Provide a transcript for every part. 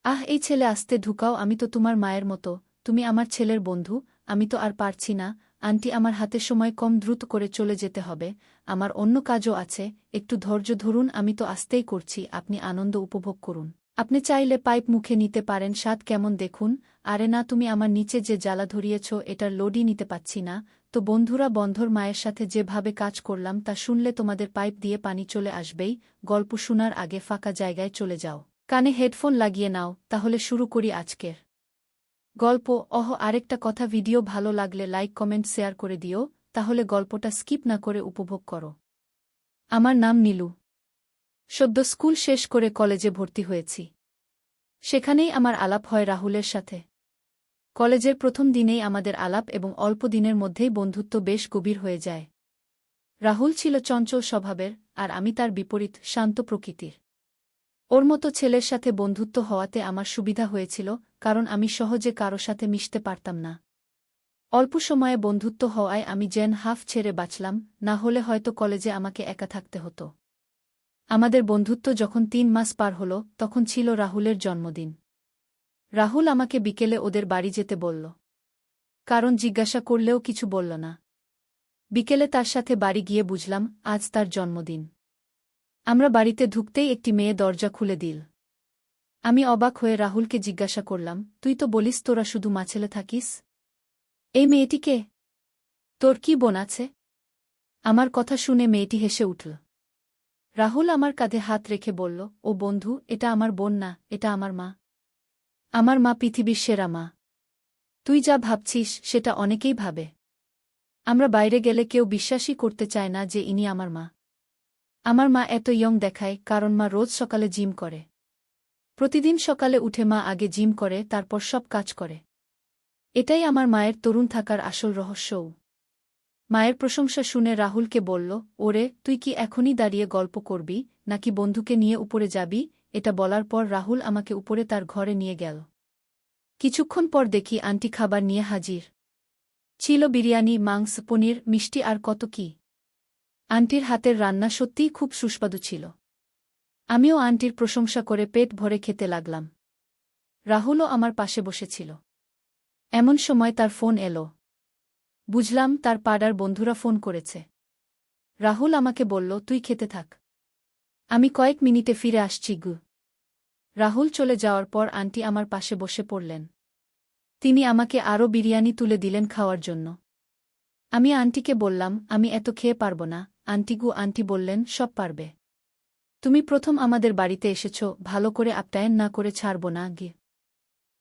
এই ছেলে আস্তে ঢুকাও, আমি তো তোমার মায়ের মতো, তুমি আমার ছেলের বন্ধু, আমি তো আর পারছি না, আন্টি আমার হাতে সময় কম, দ্রুত করে চলে যেতে হবে, আমার অন্য কাজও আছে, একটু ধৈর্য ধরুন, আমি তো আস্তেই করছি, আপনি আনন্দ উপভোগ করুন। আপনি চাইলে পাইপ মুখে নিতে পারেন, স্বাদ কেমন দেখুন। আরে না, তুমি আমার নিচে যে জ্বালা ধরিয়েছ এটার লোডই নিতে পাচ্ছি না। তো বন্ধুরা, বন্ধর মায়ের সাথে যেভাবে কাজ করলাম তা শুনলে তোমাদের পাইপ দিয়ে পানি চলে আসবেই। গল্প শোনার আগে ফাঁকা জায়গায় চলে যাও, কানে হেডফোন লাগিয়ে নাও, তাহলে শুরু করি আজকের গল্প। আরেকটা কথা, ভিডিও ভালো লাগলে লাইক কমেন্ট শেয়ার করে দিও, তাহলে গল্পটা স্কিপ না করে উপভোগ করো। আমার নাম নীলু। সদ্য স্কুল শেষ করে কলেজে ভর্তি হয়েছি। সেখানেই আমার আলাপ হয় রাহুলের সাথে। কলেজের প্রথম দিনেই আমাদের আলাপ এবং অল্প দিনের মধ্যেই বন্ধুত্ব বেশ গভীর হয়ে যায়। রাহুল ছিল চঞ্চল স্বভাবের, আর আমি তার বিপরীত, শান্ত প্রকৃতির। ওর মতো ছেলের সাথে বন্ধুত্ব হওয়াতে আমার সুবিধা হয়েছিল, কারণ আমি সহজে কারো সাথে মিশতে পারতাম না। অল্প সময়ে বন্ধুত্ব হওয়ায় আমি যেন হাফ ছেড়ে বাঁচলাম, না হলে হয়তো কলেজে আমাকে একা থাকতে হতো। আমাদের বন্ধুত্ব যখন 3 মাস পার হল, তখন ছিল রাহুলের জন্মদিন। রাহুল আমাকে বিকেলে ওদের বাড়ি যেতে বলল। কারণ জিজ্ঞাসা করলেও কিছু বলল না। বিকেলে তার সাথে বাড়ি গিয়ে বুঝলাম আজ তার জন্মদিন। আমরা বাড়িতে ঢুকতেই একটি মেয়ে দরজা খুলে দিল। আমি অবাক হয়ে রাহুলকে জিজ্ঞাসা করলাম, তুই তো বলিস তোরা শুধু মাছেলে থাকিস, এই মেয়েটি কে? তোর কি বোন আছে? আমার কথা শুনে মেয়েটি হেসে উঠল। রাহুল আমার কাঁধে হাত রেখে বলল, ও বন্ধু, এটা আমার বোন না, এটা আমার মা। আমার মা পৃথিবীর সেরা মা। তুই যা ভাবছিস সেটা অনেকেই ভাবে। আমরা বাইরে গেলে কেউ বিশ্বাসই করতে চায় না যে ইনি আমার মা। আমার মা এত ইয়ং দেখায় কারণ মা রোজ সকালে জিম করে। প্রতিদিন সকালে উঠে মা আগে জিম করে, তারপর সব কাজ করে। এটাই আমার মায়ের তরুণ থাকার আসল রহস্যও। মায়ের প্রশংসা শুনে রাহুলকে বলল, ওরে, তুই কি এখনই দাঁড়িয়ে গল্প করবি, নাকি বন্ধুকে নিয়ে উপরে যাবি? এটা বলার পর রাহুল আমাকে উপরে তার ঘরে নিয়ে গেল। কিছুক্ষণ পর দেখি আন্টি খাবার নিয়ে হাজির। ছিল বিরিয়ানি, মাংস, পনির, মিষ্টি আর কত কি। আন্টির হাতের রান্না সত্যিই খুব সুস্বাদু ছিল। আমিও আন্টির প্রশংসা করে পেট ভরে খেতে লাগলাম। রাহুলও আমার পাশে বসেছিল। এমন সময় তার ফোন এলো। বুঝলাম তার পাড়ার বন্ধুরা ফোন করেছে। রাহুল আমাকে বলল, তুই খেতে থাক, আমি কয়েক মিনিটে ফিরে আসছি গু। রাহুল চলে যাওয়ার পর আন্টি আমার পাশে বসে পড়লেন। তিনি আমাকে আরও বিরিয়ানি তুলে দিলেন খাওয়ার জন্য। আমি আন্টিকে বললাম, আমি এত খেয়ে পারব না। আন্টি বললেন, সব পারবে। তুমি প্রথম আমাদের বাড়িতে এসেছ, ভালো করে আপ্যায়ন না করে ছাড়ব না গিয়ে।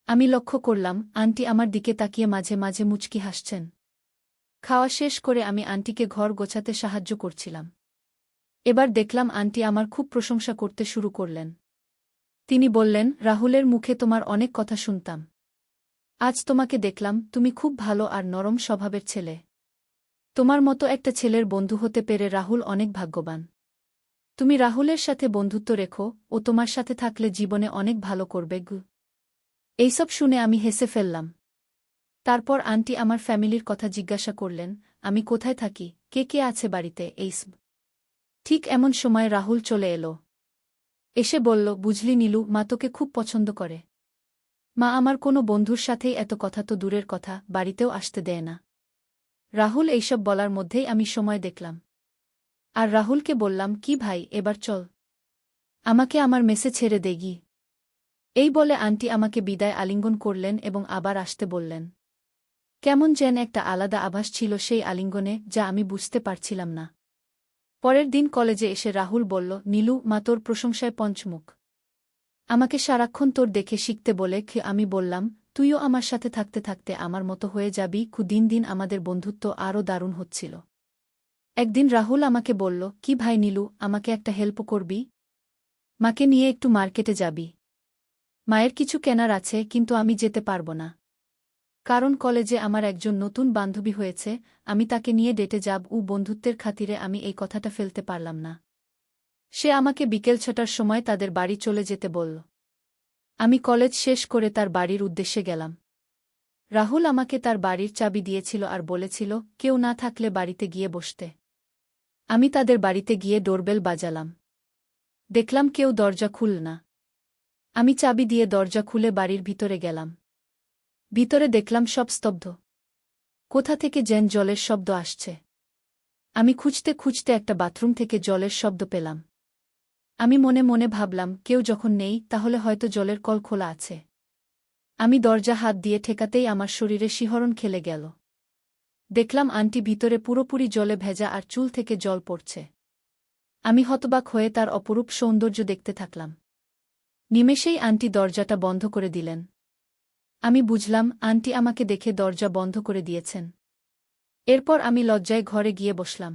আমি লক্ষ্য করলাম আন্টি আমার দিকে তাকিয়ে মাঝে মাঝে মুচকি হাসছেন। খাওয়া শেষ করে আমি আন্টিকে ঘর গোছাতে সাহায্য করছিলাম। এবার দেখলাম আন্টি আমার খুব প্রশংসা করতে শুরু করলেন। তিনি বললেন, রাহুলের মুখে তোমার অনেক কথা শুনতাম। আজ তোমাকে দেখলাম, তুমি খুব ভালো আর নরম স্বভাবের ছেলে। তোমার মতো একটা ছেলের বন্ধু হতে পেরে রাহুল অনেক ভাগ্যবান। তুমি রাহুলের সাথে বন্ধুত্ব রেখো, ও তোমার সাথে থাকলে জীবনে অনেক ভালো করবে গু। এইসব শুনে আমি হেসে ফেললাম। তারপর আন্টি আমার ফ্যামিলির কথা জিজ্ঞাসা করলেন, আমি কোথায় থাকি, কে কে আছে বাড়িতে, এইসব। ঠিক এমন সময় রাহুল চলে এলো। এসে বলল, বুঝলি নীলু, মা তোকে খুব পছন্দ করে। মা আমার কোনো বন্ধুর সাথেই এত কথা তো দূরের কথা, বাড়িতেও আসতে দেয় না। রাহুল এইসব বলার মধ্যেই আমি সময় দেখলাম। আর রাহুলকে বললাম, কি ভাই, এবার চল, আমাকে আমার মেসে ছেড়ে দেগি। এই বলে আন্টি আমাকে বিদায় আলিঙ্গন করলেন এবং আবার আসতে বললেন। কেমন যেন একটা আলাদা আভাস ছিল সেই আলিঙ্গনে, যা আমি বুঝতে পারছিলাম না। পরের দিন কলেজে এসে রাহুল বলল, নীলু, মা তোর প্রশংসায় পঞ্চমুখ। আমাকে সারাক্ষণ তোর দেখে শিখতে বলে। আমি বললাম, তুইও আমার সাথে থাকতে থাকতে আমার মতো হয়ে যাবি। দিন দিন আমাদের বন্ধুত্ব আরও দারুণ হচ্ছিল। একদিন রাহুল আমাকে বলল, কি ভাই নীলু, আমাকে একটা হেল্প করবি? মাকে নিয়ে একটু মার্কেটে যাবি। মায়ের কিছু কেনার আছে, কিন্তু আমি যেতে পারব না। কারণ কলেজে আমার একজন নতুন বান্ধবী হয়েছে, আমি তাকে নিয়ে ডেটে যাব। বন্ধুত্বের খাতিরে আমি এই কথাটা ফেলতে পারলাম না। সে আমাকে বিকেল 6টার সময় তাদের বাড়ি চলে যেতে বলল। আমি কলেজ শেষ করে তার বাড়ির উদ্দেশ্যে গেলাম। রাহুল আমাকে তার বাড়ির চাবি দিয়েছিল আর বলেছিল, কেউ না থাকলে বাড়িতে গিয়ে বসতে। আমি তাদের বাড়িতে গিয়ে ডোরবেল বাজালাম। দেখলাম কেউ দরজা খুলল না। আমি চাবি দিয়ে দরজা খুলে বাড়ির ভিতরে গেলাম। ভিতরে দেখলাম সব স্তব্ধ। কোথা থেকে যেন জলের শব্দ আসছে। আমি খুঁজতে খুঁজতে একটা বাথরুম থেকে জলের শব্দ পেলাম। আমি মনে মনে ভাবলাম, কেউ যখন নেই তাহলে হয়তো জলের কল খোলা আছে। আমি দরজা হাত দিয়ে ঠেকাতেই আমার শরীরে শিহরণ খেলে গেল। দেখলাম আন্টি ভিতরে পুরোপুরি জলে ভেজা আর চুল থেকে জল পড়ছে। আমি হতবাক হয়ে তার অপরূপ সৌন্দর্য দেখতে থাকলাম। নিমেষেই আন্টি দরজাটা বন্ধ করে দিলেন। আমি বুঝলাম আন্টি আমাকে দেখে দরজা বন্ধ করে দিয়েছেন। এরপর আমি লজ্জায় ঘরে গিয়ে বসলাম।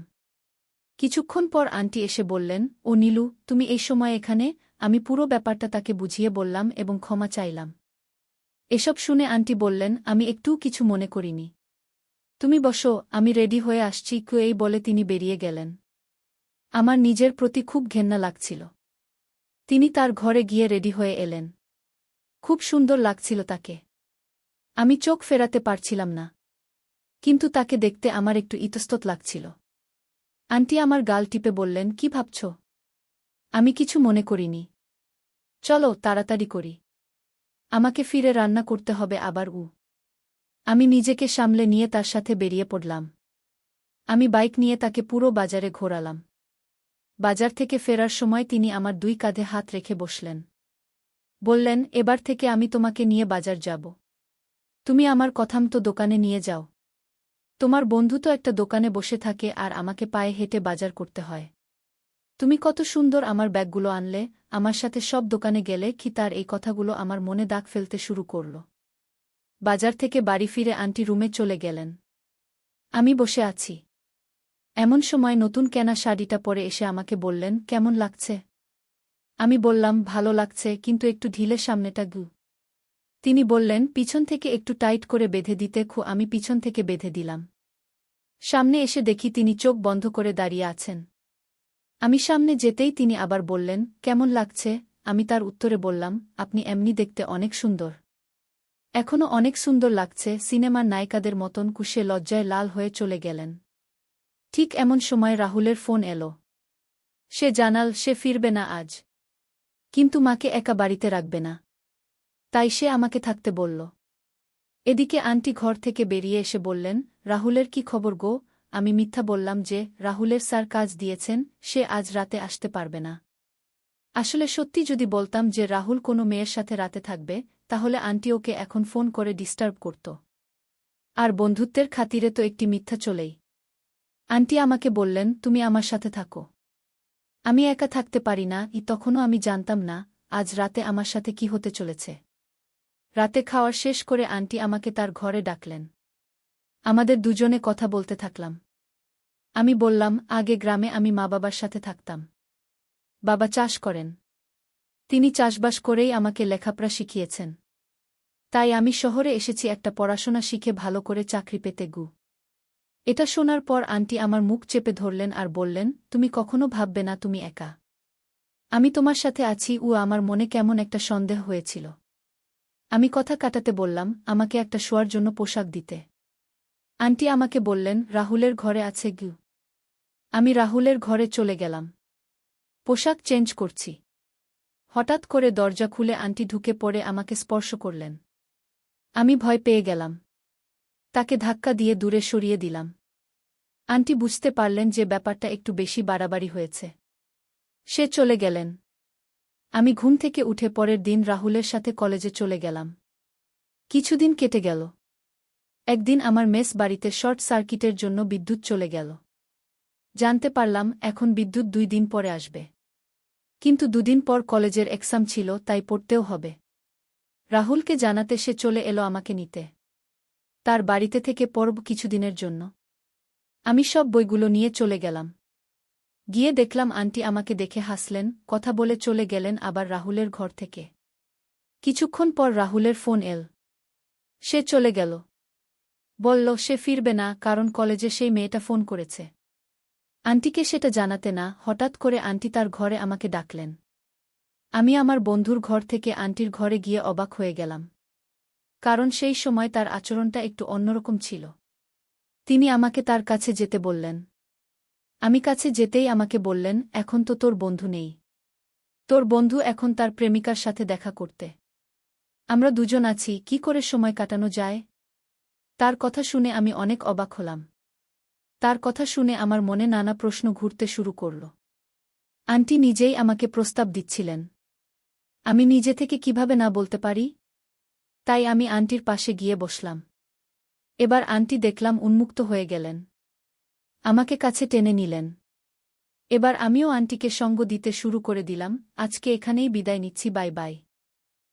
কিছুক্ষণ পর আন্টি এসে বললেন, ও নীলু, তুমি এই সময় এখানে? আমি পুরো ব্যাপারটা তাকে বুঝিয়ে বললাম এবং ক্ষমা চাইলাম। এসব শুনে আন্টি বললেন, আমি একটুও কিছু মনে করিনি। তুমি বসো, আমি রেডি হয়ে আসছি। এই বলে তিনি বেরিয়ে গেলেন। আমার নিজের প্রতি খুব ঘেন্না লাগছিল। তিনি তার ঘরে গিয়ে রেডি হয়ে এলেন। খুব সুন্দর লাগছিল তাকে। আমি চোখ ফেরাতে পারছিলাম না। কিন্তু তাকে দেখতে আমার একটু ইতস্তত লাগছিল। আন্টি আমার গাল টিপে বললেন, কি ভাবছ? আমি কিছু মনে করিনি। চলো তাড়াতাড়ি করি। আমাকে ফিরে রান্না করতে হবে আবার। আমি নিজেকে সামলে নিয়ে তার সাথে বেরিয়ে পড়লাম। আমি বাইক নিয়ে তাকে পুরো বাজারে ঘোরালাম। বাজার থেকে ফেরার সময় তিনি আমার 2 কাঁধে হাত রেখে বসলেন। বললেন, এবার থেকে আমি তোমাকে নিয়ে বাজার যাব। তুমি আমার কথামতো দোকানে নিয়ে যাও। তোমার বন্ধু তো একটা দোকানে বসে থাকে আর আমাকে পায়ে হেঁটে বাজার করতে হয়। তুমি কত সুন্দর আমার ব্যাগগুলো আনলে, আমার সাথে সব দোকানে গেলে কি? তার এই কথাগুলো আমার মনে দাগ ফেলতে শুরু করল। বাজার থেকে বাড়ি ফিরে আন্টি রুমে চলে গেলেন। আমি বসে আছি। এমন সময় নতুন কেনা শাড়িটা পরে এসে আমাকে বললেন, কেমন লাগছে? আমি বললাম, ভালো লাগছে, কিন্তু একটু ঢিলে সামনেটা গু। তিনি বললেন, পিছন থেকে একটু টাইট করে বেঁধে দিতে। আমি পিছন থেকে বেঁধে দিলাম। সামনে এসে দেখি তিনি চোখ বন্ধ করে দাঁড়িয়ে আছেন। আমি সামনে যেতেই তিনি আবার বললেন, কেমন লাগছে? আমি তার উত্তরে বললাম, আপনি এমনি দেখতে অনেক সুন্দর। এখনও অনেক সুন্দর লাগছে, সিনেমার নায়িকাদের মতন। সে লজ্জায় লাল হয়ে চলে গেলেন। ঠিক এমন সময় রাহুলের ফোন এলো। সে জানাল সে ফিরবে না আজ। কিন্তু মাকে একা বাড়িতে রাখবে না। তাই সে আমাকে থাকতে বলল। এদিকে আন্টি ঘর থেকে বেরিয়ে এসে বললেন, রাহুলের কি খবর গো? আমি মিথ্যা বললাম যে রাহুলের স্যার কাজ দিয়েছেন, সে আজ রাতে আসতে পারবে না। আসলে সত্যি যদি বলতাম যে রাহুল কোনো মেয়ের সাথে রাতে থাকবে, তাহলে আন্টি ওকে এখন ফোন করে ডিস্টার্ব করত। আর বন্ধুত্বের খাতিরে তো একটি মিথ্যা চলেই। আন্টি আমাকে বললেন, তুমি আমার সাথে থাকো। আমি একা থাকতে পারি না। তখনও আমি জানতাম না আজ রাতে আমার সাথে কি হতে চলেছে। রাতে খাওয়ার শেষ করে আন্টি আমাকে তার ঘরে ডাকলেন। আমাদের দুজনে কথা বলতে থাকলাম। আমি বললাম, আগে গ্রামে আমি মা বাবার সাথে থাকতাম। বাবা চাষ করেন। তিনি চাষবাস করেই আমাকে লেখাপড়া শিখিয়েছেন। তাই আমি শহরে এসেছি একটা পড়াশোনা শিখে ভালো করে চাকরি পেতে। এটা শোনার পর আন্টি আমার মুখ চেপে ধরলেন আর বললেন, তুমি কখনো ভাববে না তুমি একা। আমি তোমার সাথে আছি। আমার মনে কেমন একটা সন্দেহ হয়েছিল। আমি কথা কাটাতে বললাম, আমাকে একটা শোয়ার জন্য পোশাক দিতে। আন্টি আমাকে বললেন, রাহুলের ঘরে আছে। আমি রাহুলের ঘরে চলে গেলাম। পোশাক চেঞ্জ করছি। হঠাৎ করে দরজা খুলে আন্টি ঢুকে পড়ে আমাকে স্পর্শ করলেন। আমি ভয় পেয়ে গেলাম। তাকে ধাক্কা দিয়ে দূরে সরিয়ে দিলাম। আন্টি বুঝতে পারলেন যে ব্যাপারটা একটু বেশি বাড়াবাড়ি হয়েছে। সে চলে গেলেন। আমি ঘুম থেকে উঠে পরের দিন রাহুলের সাথে কলেজে চলে গেলাম। কিছুদিন কেটে গেল। একদিন আমার মেস বাড়িতে শর্ট সার্কিটের জন্য বিদ্যুৎ চলে গেল। জানতে পারলাম এখন বিদ্যুৎ 2 দিন পরে আসবে। কিন্তু 2 দিন পর কলেজের এক্সাম ছিল, তাই পড়তেও হবে। রাহুলকে জানাতে সে চলে এলো আমাকে নিতে। তার বাড়িতে থেকে পড়ব কিছুদিনের জন্য। আমি সব বইগুলো নিয়ে চলে গেলাম। গিয়ে দেখলাম আন্টি আমাকে দেখে হাসলেন, কথা বলে চলে গেলেন আবার রাহুলের ঘর থেকে। কিছুক্ষণ পর রাহুলের ফোন এল। সে চলে গেল। বলল সে ফিরবে না, কারণ কলেজে সেই মেয়েটা ফোন করেছে। আন্টিকে সেটা জানাতে না, হঠাৎ করে আন্টি তার ঘরে আমাকে ডাকলেন। আমি আমার বন্ধুর ঘর থেকে আন্টির ঘরে গিয়ে অবাক হয়ে গেলাম। কারণ সেই সময় তার আচরণটা একটু অন্যরকম ছিল। তিনি আমাকে তার কাছে যেতে বললেন। আমি কাছে যেতেই আমাকে বললেন, এখন তো তোর বন্ধু নেই। তোর বন্ধু এখন তার প্রেমিকার সাথে দেখা করতে। আমরা দুজন আছি, কি করে সময় কাটানো যায়? তার কথা শুনে আমি অনেক অবাক হলাম। তার কথা শুনে আমার মনে নানা প্রশ্ন ঘুরতে শুরু করল। আন্টি নিজেই আমাকে প্রস্তাব দিচ্ছিলেন। আমি নিজে থেকে কিভাবে না বলতে পারি? তাই আমি আন্টির পাশে গিয়ে বসলাম। এবার আন্টি দেখলাম উন্মুক্ত হয়ে গেলেন। আমাকে কাছে টেনে নিলেন। এবার আমিও আন্টিকে সঙ্গ দিতে শুরু করে দিলাম। আজকে এখানেই বিদায় নিচ্ছি, বাই বাই।